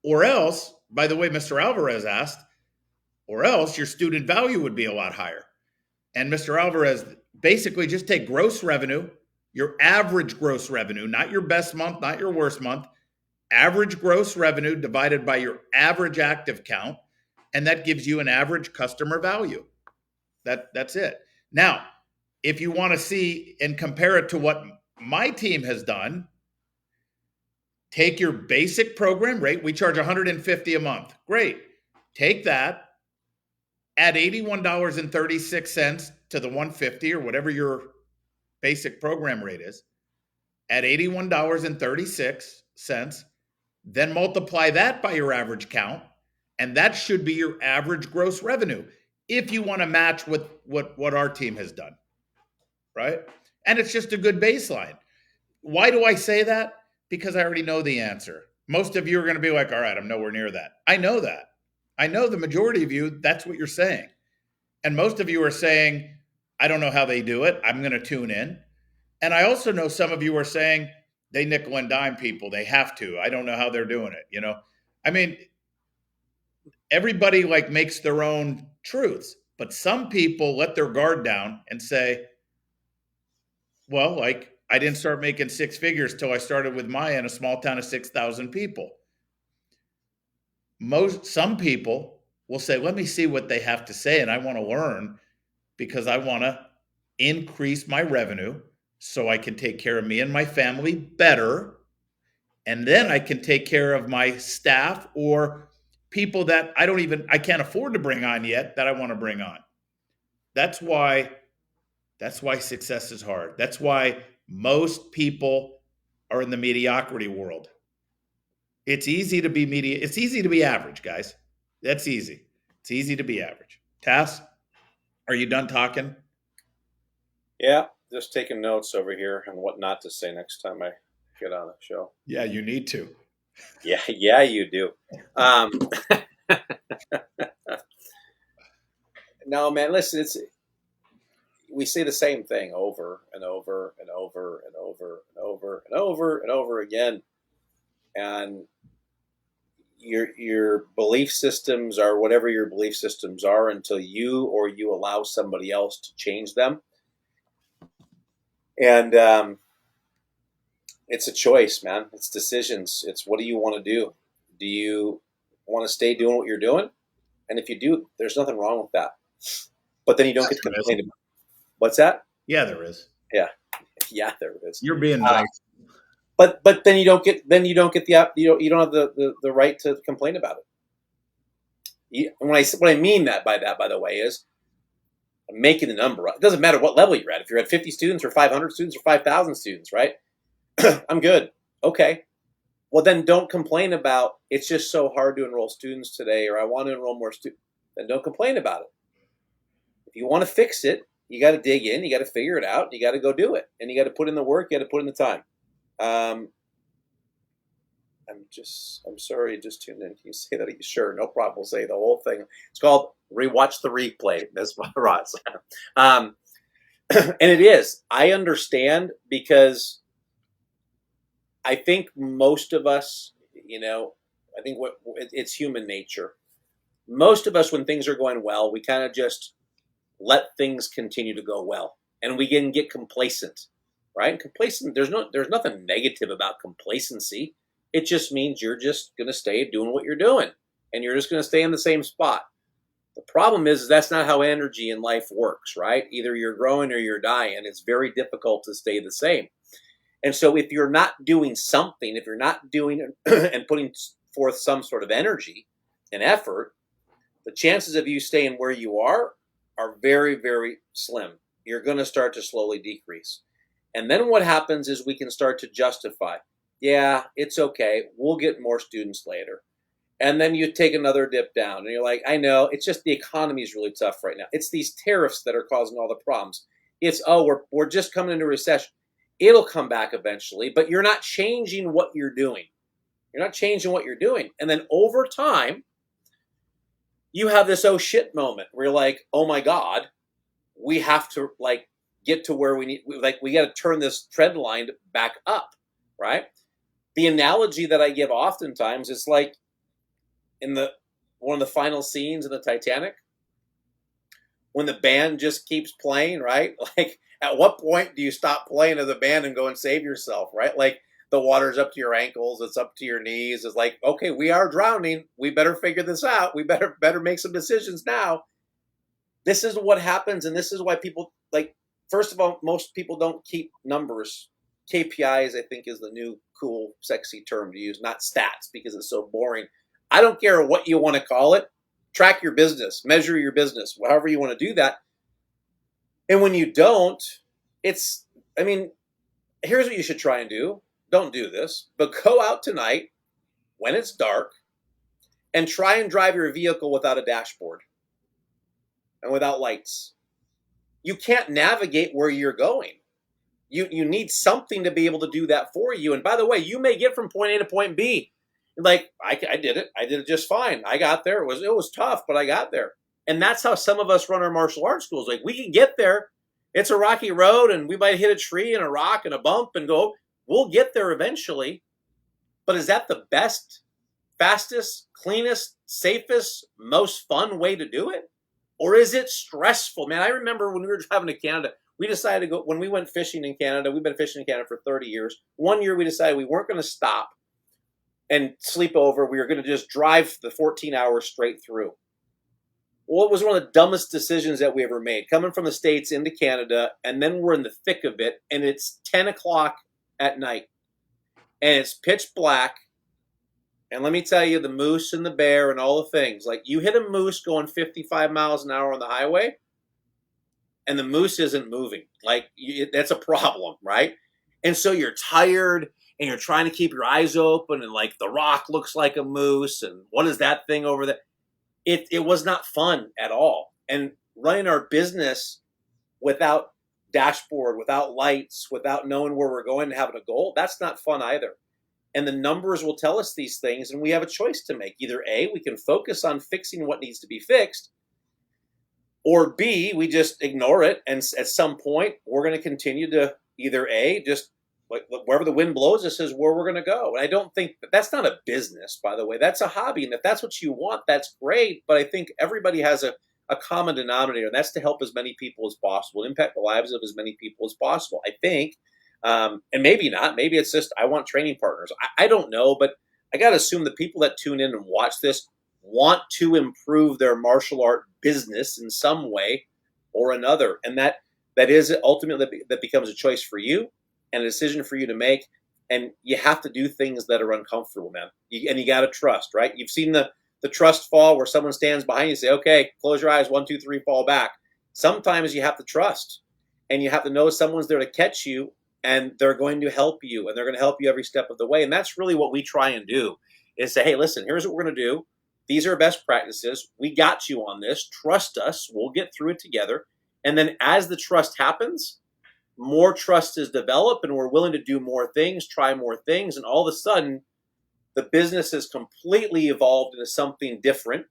Or else, by the way, Mr. Alvarez asked, or else your student value would be a lot higher. And Mr. Alvarez, basically just take gross revenue, your average gross revenue, not your best month, not your worst month, average gross revenue divided by your average active count, and that gives you an average customer value. That's it. Now, if you want to see and compare it to what my team has done, take your basic program rate. We charge $150 a month. Great. Take that, add $81.36 to the $150 or whatever your basic program rate is. Add $81.36, then multiply that by your average count, and that should be your average gross revenue if you want to match with what our team has done, right? And it's just a good baseline. Why do I say that? Because I already know the answer. Most of you are going to be like, all right, I'm nowhere near that. I know that. I know the majority of you, that's what you're saying. And most of you are saying, I don't know how they do it. I'm going to tune in. And I also know some of you are saying they nickel and dime people. They have to. I don't know how they're doing it. You know, I mean, everybody like makes their own truths, but some people let their guard down and say, well, like I didn't start making 6 figures till I started with Maya in a small town of 6,000 people. Some people will say, let me see what they have to say. And I want to learn because I want to increase my revenue so I can take care of me and my family better. And then I can take care of my staff or people that I can't afford to bring on yet that I want to bring on. That's why success is hard. That's why most people are in the mediocrity world. It's easy to be it's easy to be average, guys. That's easy. It's easy to be average. Tass, are you done talking? Yeah, just taking notes over here on what not to say next time I get on a show. Yeah, you need to. Yeah, you do. No, man, listen, we say the same thing over and over and over and over and over and over and over again. And your belief systems are whatever your belief systems are until you allow somebody else to change them. And it's a choice, man. It's decisions. It's what do you want to do? Do you want to stay doing what you're doing? And if you do, there's nothing wrong with that. But then you don't get to complain about. What's that? Yeah, there is. Yeah, there it is. You're being nice. But then you don't get the you don't have the right to complain about it. What I mean by the way, is making the number up. It doesn't matter what level you're at. If you're at 50 students or 500 students or 5,000 students, right? I'm good. Okay. Well, then don't complain about it's just so hard to enroll students today, or I want to enroll more students. Then don't complain about it. If you want to fix it, you got to dig in. You got to figure it out. You got to go do it, and you got to put in the work. You got to put in the time. I'm sorry, you just tuned in. Can you say that? Sure, no problem. We'll say the whole thing. It's called rewatch the replay. That's what Ross. And it is. I understand, because I think most of us, I think it's human nature. Most of us, when things are going well, we kind of just let things continue to go well, and we can get complacent, right? And complacent, there's nothing negative about complacency. It just means you're just going to stay doing what you're doing, and you're just going to stay in the same spot. The problem is that's not how energy in life works, right? Either you're growing or you're dying. It's very difficult to stay the same. And so if you're not doing something, if you're not doing and putting forth some sort of energy and effort, the chances of you staying where you are very, very slim. You're going to start to slowly decrease. And then what happens is we can start to justify, yeah, it's okay, we'll get more students later. And then you take another dip down, and you're like, I know, it's just the economy is really tough right now. It's these tariffs that are causing all the problems. It's, we're just coming into recession. It'll come back eventually, but you're not changing what you're doing. You're not changing what you're doing. And then over time, you have this oh shit moment where you're like, oh my God, we have to get to where we need, we got to turn this trend line back up, right? The analogy that I give oftentimes is like in one of the final scenes in the Titanic, when the band just keeps playing, right? Like, at what point do you stop playing to the band and go and save yourself, right? Like, the water's up to your ankles, it's up to your knees. It's like, okay, we are drowning. We better figure this out. We better make some decisions now. This is what happens, and this is why people, first of all, most people don't keep numbers. KPIs, I think, is the new cool, sexy term to use, not stats, because it's so boring. I don't care what you want to call it. Track your business, measure your business, however you want to do that. And when you don't, here's what you should try and do. Don't do this, but go out tonight when it's dark and try and drive your vehicle without a dashboard and without lights. You can't navigate where you're going. You need something to be able to do that for you. And by the way, you may get from point A to point B. Like, I did it. I did it just fine. I got there. It was tough, but I got there. And that's how some of us run our martial arts schools. Like, we can get there. It's a rocky road, and we might hit a tree and a rock and a bump and go, we'll get there eventually. But is that the best, fastest, cleanest, safest, most fun way to do it? Or is it stressful? Man, I remember when we were driving to Canada, we decided to go, when we went fishing in Canada, we've been fishing in Canada for 30 years. One year we decided we weren't going to stop and sleep over. We were going to just drive the 14 hours straight through. Well, it was one of the dumbest decisions that we ever made, coming from the States into Canada, and then we're in the thick of it, and it's 10 o'clock at night, and it's pitch black. And let me tell you, the moose and the bear and all the things, like, you hit a moose going 55 miles an hour on the highway, and the moose isn't moving. That's a problem, right? And so you're tired, and you're trying to keep your eyes open, and the rock looks like a moose, and what is that thing over there? It was not fun at all. And running our business without dashboard, without lights, without knowing where we're going and having a goal, that's not fun either. And the numbers will tell us these things, and we have a choice to make. Either A, we can focus on fixing what needs to be fixed, or B, we just ignore it, and at some point, we're going to continue to either A, just wherever the wind blows us is where we're going to go. And I don't think that's not a business, by the way. That's a hobby. And if that's what you want, that's great. But I think everybody has a common denominator, and that's to help as many people as possible, impact the lives of as many people as possible, I think. And maybe not. Maybe it's just I want training partners. I don't know, but I got to assume the people that tune in and watch this want to improve their martial art business in some way or another. And that is ultimately, that becomes a choice for you and a decision for you to make. And you have to do things that are uncomfortable, man. And you got to trust, right? You've seen the trust fall where someone stands behind you and say, okay, close your eyes, 1, 2, 3, fall back. Sometimes you have to trust, and you have to know someone's there to catch you, and they're going to help you, and they're going to help you every step of the way. And that's really what we try and do, is say, hey, listen, here's what we're going to do. These are best practices. We got you on this. Trust us. We'll get through it together. And then as the trust happens, more trust is developed, and we're willing to do more things, try more things. And all of a sudden, the business has completely evolved into something different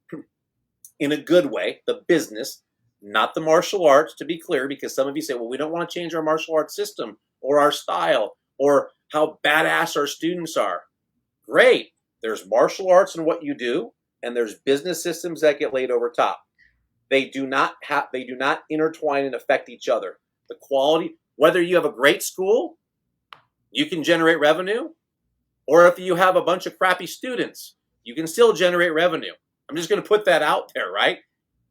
in a good way, the business. not the martial arts, to be clear, because some of you say, well, we don't want to change our martial arts system or our style or how badass our students are. Great. There's martial arts in what you do, and there's business systems that get laid over top. They do not intertwine and affect each other. The quality, whether you have a great school, you can generate revenue, or if you have a bunch of crappy students, you can still generate revenue. I'm just going to put that out there, right?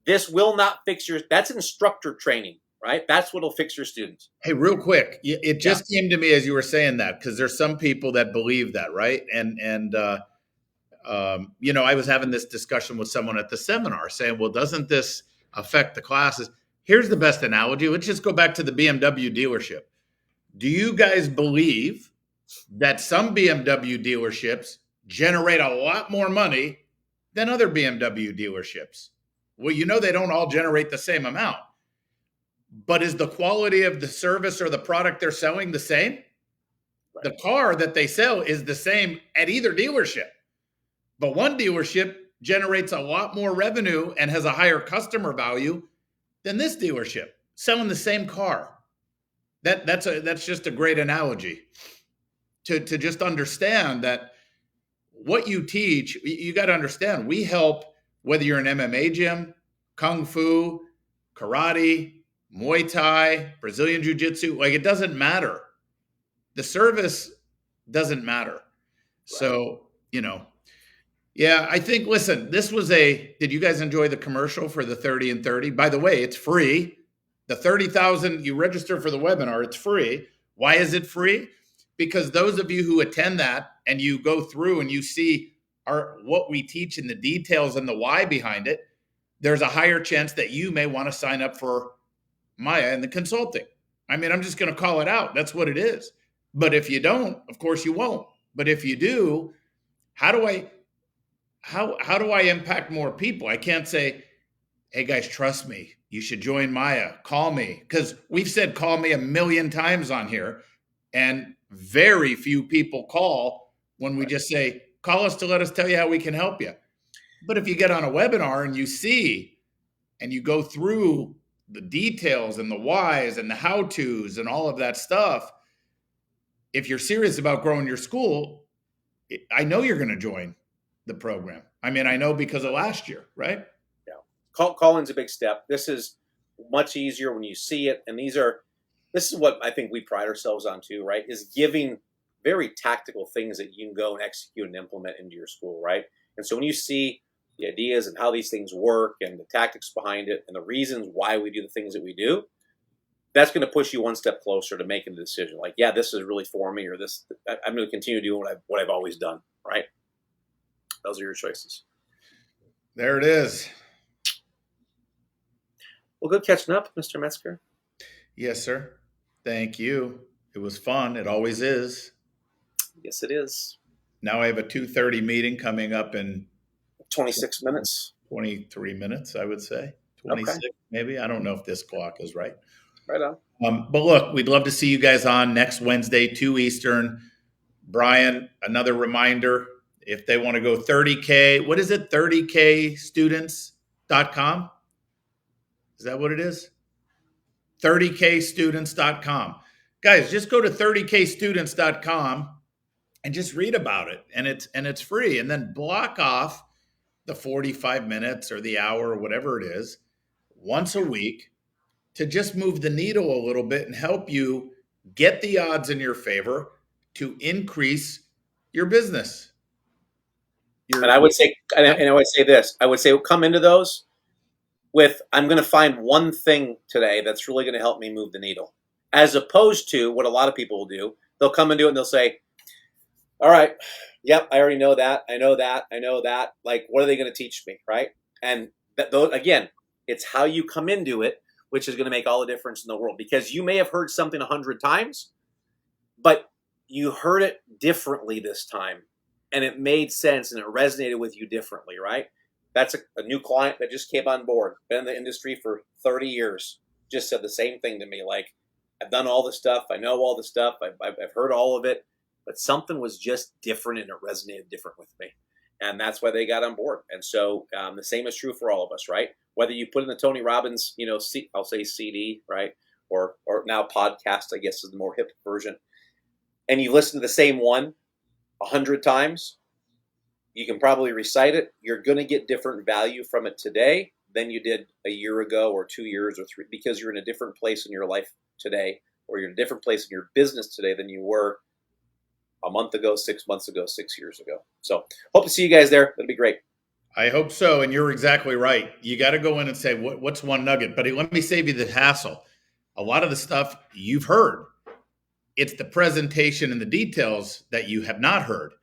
This will not fix that's instructor training, right? That's what'll fix your students. Hey, real quick, it just came to me as you were saying that, because there's some people that believe that, right? And I was having this discussion with someone at the seminar saying, well, doesn't this affect the classes? Here's the best analogy. Let's just go back to the BMW dealership. Do you guys believe that some BMW dealerships generate a lot more money than other BMW dealerships? Well, they don't all generate the same amount. But is the quality of the service or the product they're selling the same? Right. The car that they sell is the same at either dealership. But one dealership generates a lot more revenue and has a higher customer value than this dealership selling the same car. That's just a great analogy to just understand that what you teach, you got to understand, we help whether you're an MMA gym, Kung Fu, karate, Muay Thai, Brazilian Jiu-Jitsu, like it doesn't matter. The service doesn't matter. Right. So, yeah, I think, listen, did you guys enjoy the commercial for the 30 and 30? By the way, it's free. The 30,000, you register for the webinar, it's free. Why is it free? Because those of you who attend that and you go through and you see what we teach and the details and the why behind it, there's a higher chance that you may want to sign up for Maya and the consulting. I mean, I'm just going to call it out. That's what it is. But if you don't, of course you won't. But if you do, how do I impact more people? I can't say, hey guys, trust me. You should join Maya. Call me. Because we've said call me 1,000,000 times on here. And very few people call when we just say, call us to let us tell you how we can help you. But if you get on a webinar and you see and you go through the details and the whys and the how-tos and all of that stuff, if you're serious about growing your school, I know you're going to join the program. I mean, I know because of last year, right? Yeah. Call-in's a big step. This is much easier when you see it. And this is what I think we pride ourselves on too, right? Is giving very tactical things that you can go and execute and implement into your school, right? And so when you see the ideas and how these things work and the tactics behind it and the reasons why we do the things that we do, that's going to push you one step closer to making the decision. Like, yeah, this is really for me, or I'm going to continue doing what I've always done, right? Those are your choices. There it is. Well, good catching up, Mr. Metzger. Yes, sir. Thank you. It was fun. It always is. Yes, it is. Now I have a 2:30 meeting coming up in 26 minutes. 23 minutes, I would say. 26, okay. Maybe. I don't know if this clock is right. Right on. But look, we'd love to see you guys on next Wednesday, 2 Eastern. Brian, another reminder, if they want to go 30K, what is it? 30kstudents.com? Is that what it is? 30kstudents.com. Guys, just go to 30kstudents.com and just read about it. And it's free. And then block off the 45 minutes or the hour or whatever it is once a week to just move the needle a little bit and help you get the odds in your favor to increase your business. And I would say this. I would say come into those with, I'm going to find one thing today that's really going to help me move the needle. As opposed to what a lot of people will do. They'll come and do it and they'll say, all right, yep, I already know that. I know that. I know that. Like, what are they going to teach me, right? And again, it's how you come into it, which is going to make all the difference in the world. Because you may have heard something 100 times, but you heard it differently this time. And it made sense and it resonated with you differently, right? That's a new client that just came on board, been in the industry for 30 years, just said the same thing to me. Like, I've done all the stuff. I know all the stuff. I've heard all of it. But something was just different and it resonated different with me. And that's why they got on board. And so the same is true for all of us, right? Whether you put in the Tony Robbins, I'll say CD, right? Or now podcast, I guess is the more hip version. And you listen to the same one 100 times, you can probably recite it. You're going to get different value from it today than you did a year ago or 2 years or 3, because you're in a different place in your life today, or you're in a different place in your business today than you were a month ago, 6 months ago, 6 years ago. So hope to see you guys there. That'd be great. I hope so. And you're exactly right. You got to go in and say, what's one nugget? But let me save you the hassle. A lot of the stuff you've heard, it's the presentation and the details that you have not heard,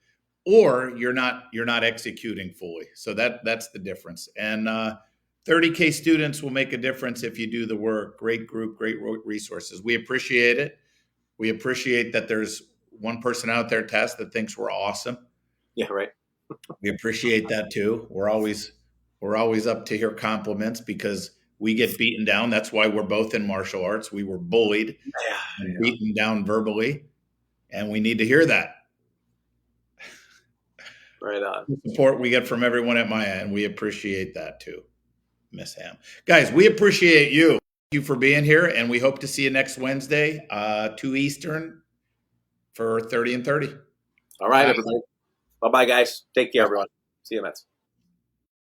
or you're not executing fully. So that's the difference. And 30K students will make a difference if you do the work. Great group, great resources. We appreciate it. We appreciate that there's one person out there, Tess, that thinks we're awesome. Yeah, right. We appreciate that too. We're always up to hear compliments because we get beaten down. That's why we're both in martial arts. We were bullied and beaten down verbally, and we need to hear that. Right on. The support we get from everyone at Maya, and we appreciate that too, Miss Ham. Guys, we appreciate you. Thank you for being here, and we hope to see you next Wednesday, 2 Eastern, for 30 and 30. All right, everybody. Bye-bye, guys. Take care, everyone. See you, Mets.